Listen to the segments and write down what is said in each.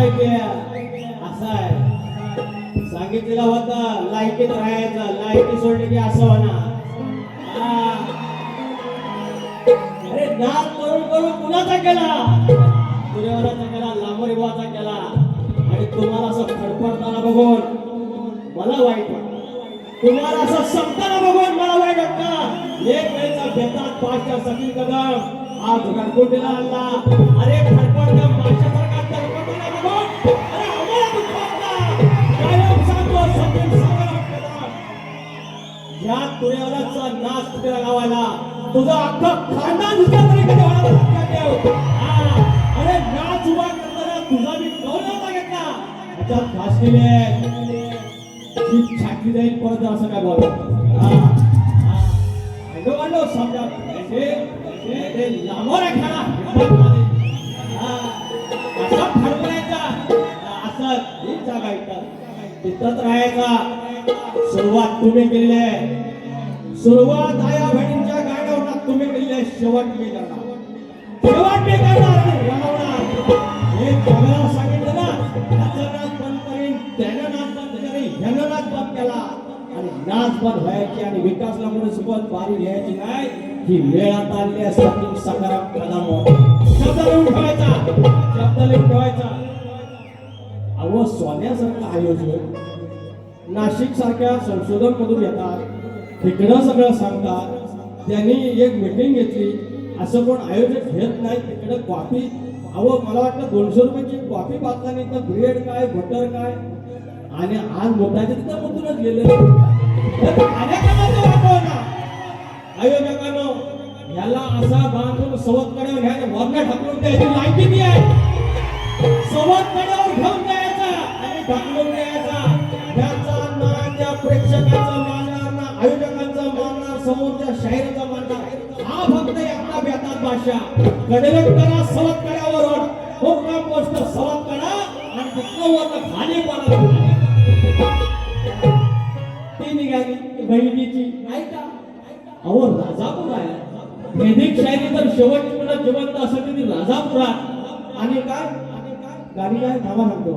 असा आहे सांगितलेला होता लायकीत राहायचं लायकी सोडली की असं होणार अरे नाद करून करून कुणाचा केला सूर्यवराचा केला लांबोरी बुवाचा केला आणि तुम्हाला असं फडफडताना बघून मला वाईट वाटतं तुम्हाला असं संपताना बघून मला वाईट वाटतं एक वेळचा बेतात पाचच्या सगळी कदम आज गणकोटीला आणला अरे फडफडता माशासारखा तडफडताना बघून अरे आम्हाला दुःख वाटतं कायम सांगतो सगळी संग्राम केला या तुरेवराचा नाश कुठे गावाला तुझा अख्खं खानदान दुसऱ्या तरी कधी होणार लक्षात ठेव अरे नाच उभा करताना तुझा मी कौल नव्हता घेतला त्याच्यात खास केले ही छाटली जाईल परत असं काय बोलतो समजा लांबवर खेळा असा फडफडायचा असं ही जागा तिथंच राहायचा सुरुवात तुम्ही केली आहे सुरुवात आया बहिणींच्या गाड्यावर तुम्ही केली आहे शेवट मी करणार हे जगाला सांगितलं ना त्याचं नाच बंद करीन त्यानं नाच बंद करीन ह्यानं नाच बंद केला आणि नाच बंद व्हायची आणि विकासला म्हणून सोबत बारी घ्यायची नाही ही वेळ आता आली असताना सकारात्मक कदम शब्द लिहून ठेवायचा अहो सोन्यासारखं आयोजन नाशिक सारख्या संशोधन मधून येतात तिकडं सगळं सांगतात त्यांनी एक मीटिंग घेतली असं कोण आयोजक घेत नाही तिकडं कॉफी अहो मला वाटतं 200 रुपयाची कॉफी पाचताना तर ब्रेड काय बटर काय आणि आज मोठ्याचे तिथं मधूनच गेले आयोजकांनो याला असा बांधून सवत कड्यावर घ्यायचा वरनं ढकलून द्यायची लायकी बी आहे सवत कड्यावर घेऊन द्यायचा आणि ढकलून द्यायचा त्याचा ना त्या प्रेक्षकाचा मानणार ना आयोजकांचा मानणार समोरच्या शाहिराचा मानणार हा फक्त एकटा बेतात भाषा कडेवर करा सवत कड्यावर कोकणा पोस्ट सवत कडा आणि तिथं वरनं खाली पडा ती निघाली बहिणीची ऐका अहो राजापूर आहे वैदिक शायरी तर शेवटची म्हणत जिवंत असेल ती राजापूर आणि काय गाडी काय थांबा सांगतो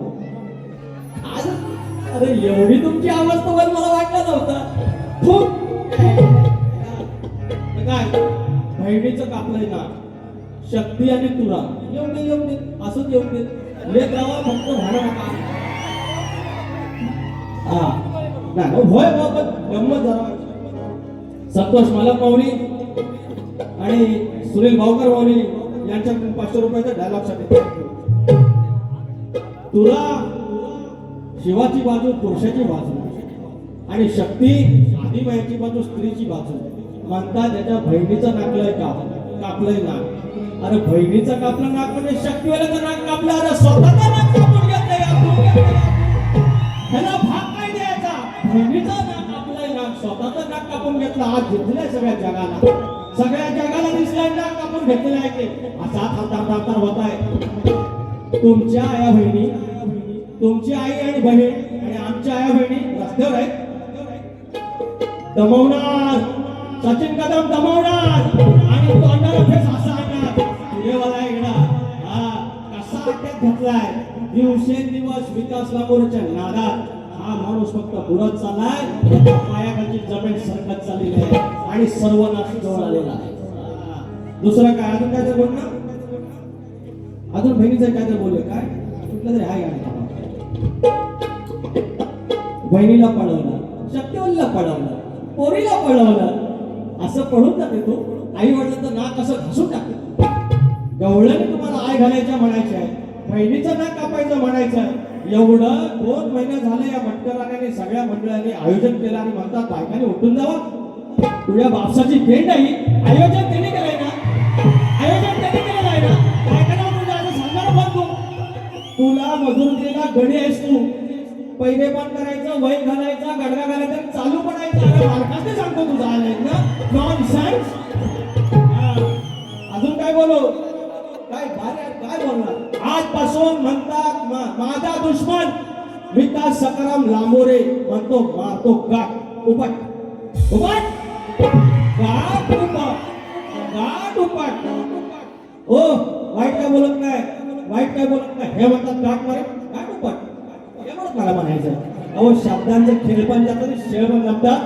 आज अरे एवढी तुमची अवस्था वर मला वाटलं नव्हतं खूप काय बहिणीचं कापलंय ना शक्ती आणि तुरा येऊन दे असंच येऊन दे लेख लावा फक्त भाडं नका हा नाही होय बाबा गंमत जरा संतोष मालक माऊली आणि सुनील भाऊकर माऊली यांच्याकडून 500 रुपयाचा डायलॉग साठी तुला शिवाची बाजू पुरुषाची बाजू आणि शक्ती आदिमायाची बाजू स्त्रीची बाजू म्हणता त्याच्या बहिणीचं नाकलंय कापलंय नाक अरे बहिणीचं कापलं नाक म्हणजे शक्तीवाल्याचं नाक कापलं अरे स्वतःचं नाक कापून घेतलंय ह्याला भाग काय द्यायचा बहिणीचं नाक कापलंय नाक स्वतःचं नाक कापून घेतलं आज जिंकलंय सगळ्या जगाला दिसलाय नाक कापून घेतलेलं आहे की असा थांबतार होत आहे तुमच्या आया बहिणी तुमची आई आणि बहीण आणि आमच्या आया बहिणी रस्त्यावर आहेत दमवणार सचिन कदम दमवणार आणि तोंडाला फेस असा आणणार तुझेवाला एकदा हा कसा अटॅक घेतलाय दिवसेंदिवस विकास लांबोरच्या नादात हा माणूस फक्त बुडत चाललाय पायाखालची जमीन सरकत चाललेली आहे आणि सर्वनाश जवळ आलेला आहे दुसरं काय अजून काय तर बोल ना अजून बहिणीचं काय तर बोलले काय कुठलं तरी आहे बहिणीला पळवलं शक्तीवल्लीला पळवलं पोरीला पळवलं असं पळून जाते तो आई वडिलांचं नाक असं घासून टाकलं गवळ्याने तुम्हाला आय घालायच्या म्हणायचं आहे बहिणीचं नाक कापायचं म्हणायचं एवढं 2 महिने झाले या मटकराने सगळ्या मंडळांनी आयोजन केलं आणि म्हणतात बायकाने उठून जावा तुझ्या बापसाची भेट नाही आयोजन त्यांनी केलंय ना आयोजन त्यांनी केलेलं आहे ना बायकांना उठून जायचं सांगणार बघतो तुला मजुरीला गडी आहेस तू पहिले पण करायचं वय घालायचा गडगा घालायचा चालू पडायचं अरे मालकाने सांगतो तुझा आलाय ना नॉनसेन्स अजून काय बोलू काय बोलणार आजपासून म्हणतात माझा दुश्मन विकास सकाराम लांबोरे म्हणतो मारतो गाठ उपट गाठ उपट ओ वाईट काय बोलत नाही वाईट काय बोलत नाही, हे म्हणतात गाठ मारे काय पण एवढंच मला म्हणायचं. अहो शब्दांचे खेळ पण जातात आणि शेळ पण जमतात.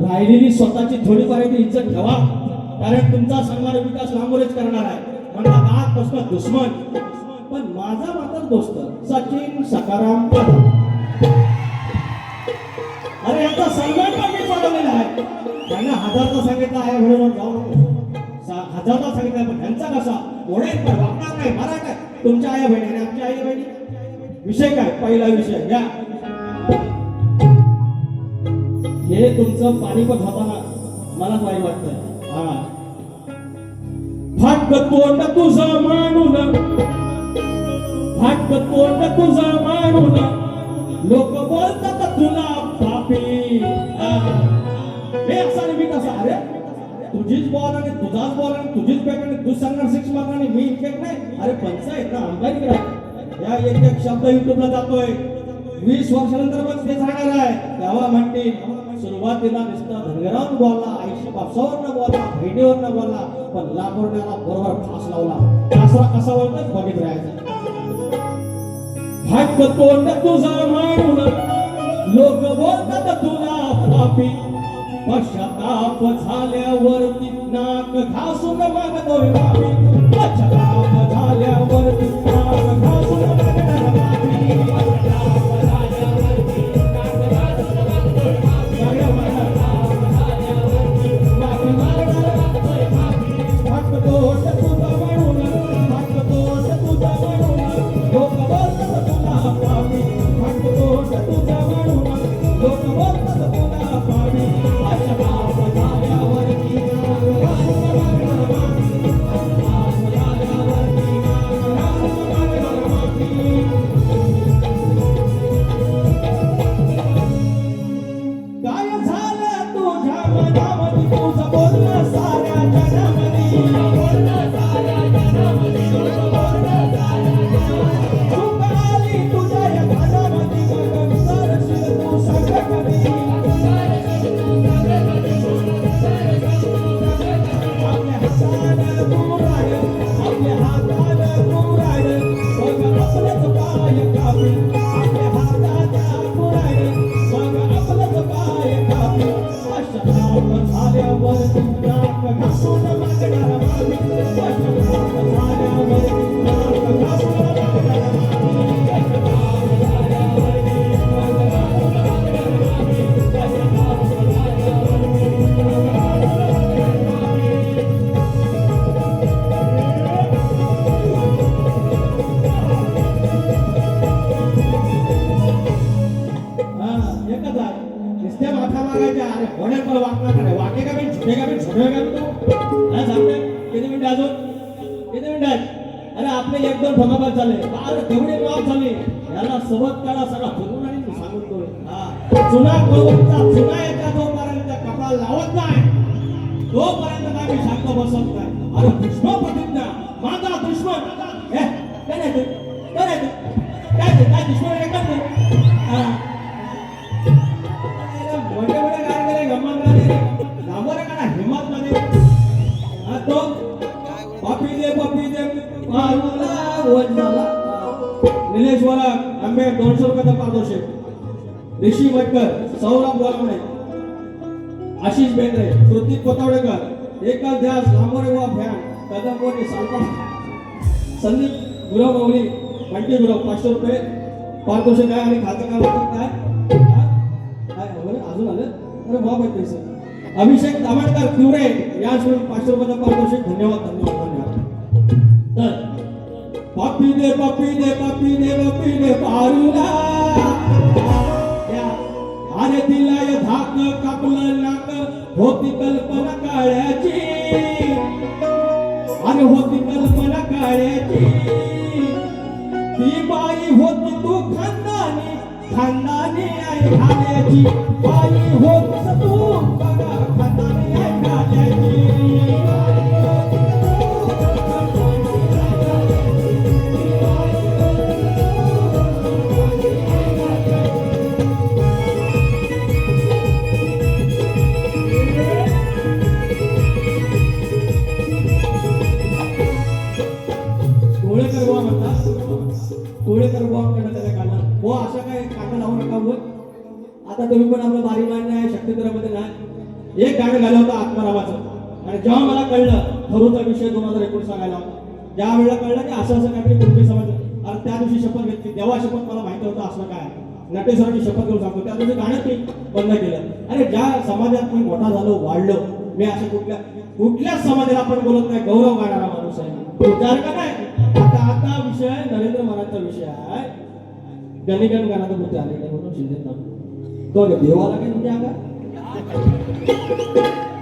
राहिलेली स्वतःची थोडीफार इज्जत ठेवा, कारण तुमचा सन्मान विकास लांबोरेच करणार आहे. म्हणतात आजपासून दुश्मन, पण माझा मात्र दोस्त सचिन सकाराम कदम. अरे यांचा सन्मान पण मी वाढवलेला आहे. त्यांना हजारदा सांगितलं आहे म्हणून जाऊ नको, हजारदा सांगितलं, पण त्यांचा कसा ओढेल पण वागणार नाही, मारा काय. तुमच्या आई बहिणी आणि आमच्या आई बहिणी विषय काय, पहिला विषय या. हे तुमचं पाणीपत होताना मलाच वाईट वाटतंय. हा फाटक तोंड तुझं मानून, फाटक तोंड तुझं मानून लोक बोलतात तुला पापी. हे असं मी तसा, अरे तुझीच बॉल आणि तुझाच बॉल आणि तुझीच बॅट आणि तू सांगणार सिक्स मारणार आणि मी विकेट नाही. अरे पंचायत ना अंपायरिंग आहे. या एक एक शब्द युट्यूबला जातोय, 20 वर्षानंतर मग तेच राहणार आहे. तेव्हा म्हणते सुरुवातीला नुसता धनगरावर बोलला, आईशी बापसावर न बोलला, बहिणीवर न बोलला, पण लांबवण्याला बरोबर फास लावला. कसा बोलतोय बघित राहायचं. फाटक तोंड तुझं मानून लोक बोलतात तुला पापी. पश्चाताप झाल्यावरती नाक घासून मागतोय माफी. पश्चाताप झाल्यावरती नाक घासून मागणार माफी. पश्चाताप झाल्यावरती नाक घासून मागतोय माफी. मागतोय माफी. फाटक तोंड तुझं मानून, फाटक तोंड तुझं मानून लोक बोलतात तुला पापी. फाटक तोंड तुझं मानून लोक बोलतात तुला पापी. अरे आपले एक दोन फमाबाद झाले, तेवढे माफ झाले. याला सोबत काढा सगळा फिरून आणि सांगतोय. चुना कळवूनचा चुना याच्या जोपर्यंत कपडा लावत नाही तोपर्यंत काय मी शांत बसत नाही. अरे दुश्मन प्रतिज्ञा माझा दुश्मन काय नाही काय दुश्मन एकच मोठे मोठे गाणे गमन गाणे गावाला काढा हिम्मत मध्ये. तो पप्पी दे मारूला वजनाला. निलेश वाला आंबे 200 रुपयाचा पारितोषिक. ऋषी मटकर, सौरभ वाघमोडे, आशिष बेंद्रे, कृतिक कोतावडेकर, एकल ध्यास, लांबोरे वा फॅन, कदम बोटे, सालपा, संदीप गुरव गवळी, बंटी गुरव 500 रुपये पारितोषिक आहे. आणि खातं काय होतं काय अजून आलं. अरे बाप आहे पैसे. अभिषेक तामणकर तिवरे या 500 रुपयाचा पारितोषिक. धन्यवाद धन्यवाद धन्यवाद. तर पापी दे पापी दे पापी दे पापी दे पारूला. अरे दिलाय धाक कापलं नाक होती कल्पना काळ्याची. अरे होती कल्पना काळ्याची. ती बाई होती तू खानदानी खानदानी आई घाल्याची. बाई होतीस तू बघा खानदानी आई घाल्याची. त्या कानाला हो असं काय काना लावू नका हो. आता तुम्ही पण आपलं बारी मान नाही शक्तीधरामध्ये नाही एक गाणं गाणं होतं आत्मारामाचं आणि जेव्हा मला कळलं थरूचा विषय 2019 सांगायला होता ज्या वेळेला कळलं की असं असं काहीतरी कुणबी समाज आणि त्या दिवशी शपथ घेतली तेव्हा शपथ मला माहिती होतं असं काय नटेश्वरांची शपथ घेऊन सांगतो त्या दिवशी गाणं ते बंद केलं अरे ज्या समाजात मी मोठा झालो वाढलो मी असं कुठल्याच समाजाला आपण बोलत नाही गौरव गाणारा माणूस आहे विचार का नाही आता विषय नरेंद्र महाराजचा विषय आहे गणिकन गाण्यात होते आलेले म्हणून शिंदे तो देवाला काय म्हणजे अंगा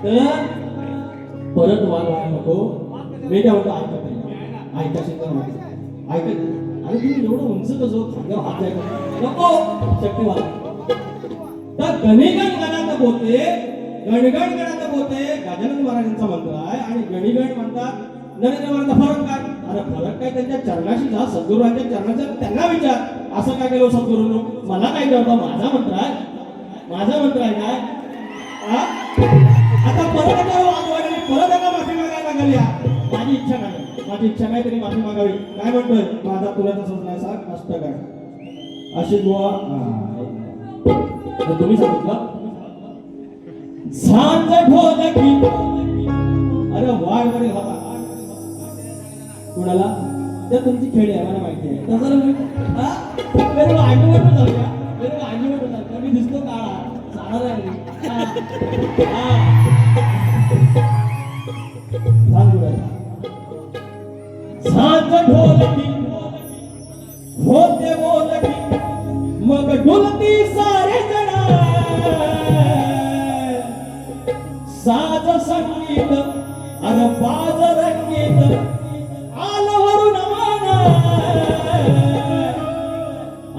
तर परत वाद व्हायला नको मी काय होतो ऐका शिंदे ऐका अरे तुम्ही एवढं उंच कसं खांद्यावर हात जायचं नको शक्तीवाला तर गणिगण गणात बोलते गणगण गणात बोलते गजानन महाराजांचा मंत्र आहे आणि गणिगण म्हणतात नरेंद्र महाराजांचा फरक काय अरे फरक काय त्यांच्या चरणाशी जा सद्गुरूंच्या चरणाचा त्यांना विचार असं काय केलं सद्गुरूंनो मला काय कळतं माझा मंत्र आहे काय आता परत परत एका माफी मागायला लागल्या माझी इच्छा नाही तरी माफी मागावी काय म्हणतोय माझा तुला तसंच नाही सांग नष्ट काय अशी दुआ तुम्ही सांगितलं झांज ढोलकी अरे वाढ मध्ये होता कोणाला तर तुमची खेळी आहे मला माहिती आहे तसं वेळ आजूबाजू जाऊया मी दिसतो काळा जाणार झांज ढोलकी होते बोलकी मग ढोलती सारे जण साज संगीत अरे बाज रंगीत आलं वरून मान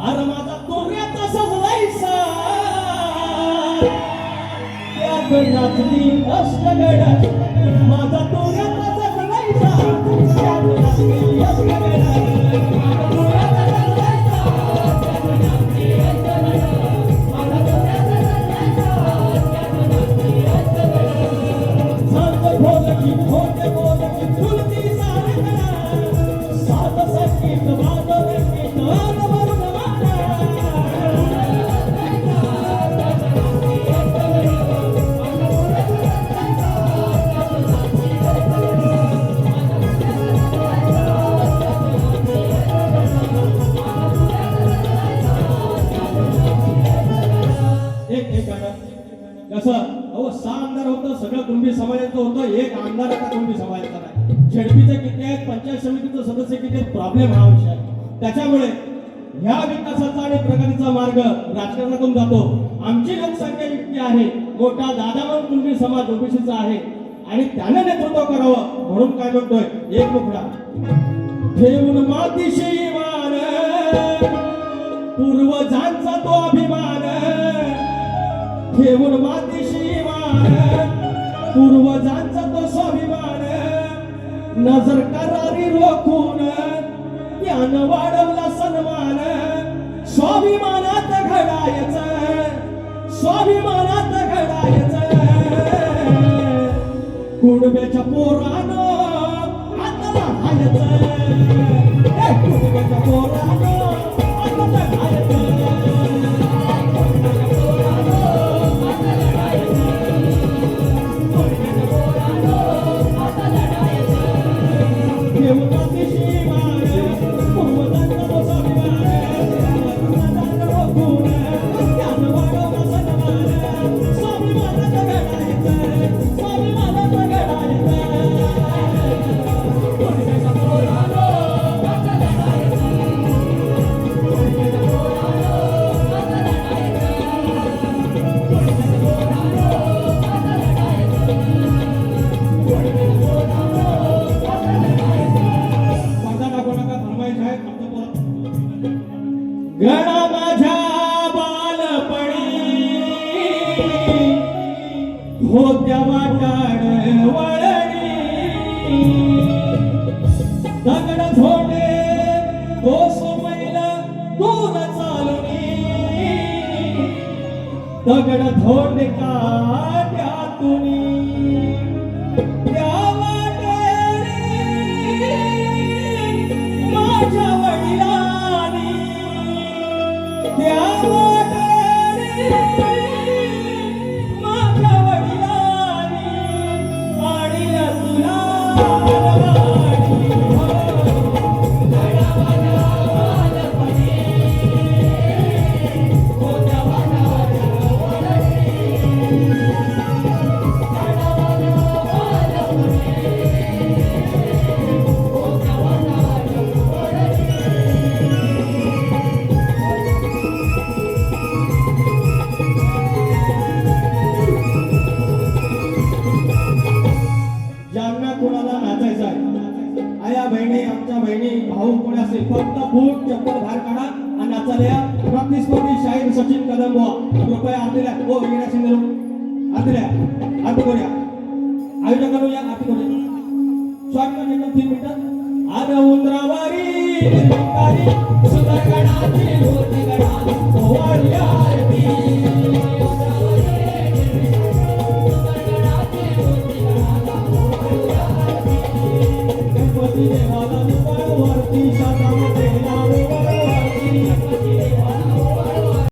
अरे माझा तुर्या तसंच जायचा त्यात नाचली अष्टगड माझा तुर्या तसंच जायचा त्यात नाचली अष्टगड सगळं कुणबी समाजाचं होतं एक आमदार आता कुणबी समाजाचा नाही झेडपीचे किती आहेत पंचायत समितीचं सदस्य किती आहेत प्रॉब्लेम हा विषय त्याच्यामुळे ह्या विकासाचा आणि प्रगतीचा मार्ग राजकारणातून जातो आमची लोकसंख्या इतकी आहे मोठा दादा म्हणून कुणबी समाज ओबीसीचा आहे आणि त्याने नेतृत्व करावं म्हणून काय म्हणतोय एक मुखडा ठेवून मातीशी मान पूर्वजांचा तो अभिमान ठेवून मातीशी मान पूर्वजांचा तो स्वाभिमान नजर करारी रोखून त्यानं वाढवला सन्मान स्वाभिमानात घडायचं कुणब्याच्या पोरानं आता लहायचं कुणब्याच्या पोरानं आता लहायचं गणा माझ्या बालपणी होत्या वाटाड वळणी दगड थोडे कोसमैल दूर चालुनी दगड थोडे काट्यातुनी त्या वाटेरी माझ्या वडिलांनी चालल्या प्राप्तिस्पर्धी शाहीर सचिन कदम बुवा कृपया आरतीला ओ मीना सिंग आरतीला आरती करूया आयोजन करूया आरती करूया शॉर्टकट एकदम 3 मिनिटं आग उंदरावरी निर्विकारी सुदर्शनाची मूर्ती गणा ओवाळूया आरती गणपती देवाला वरती शांता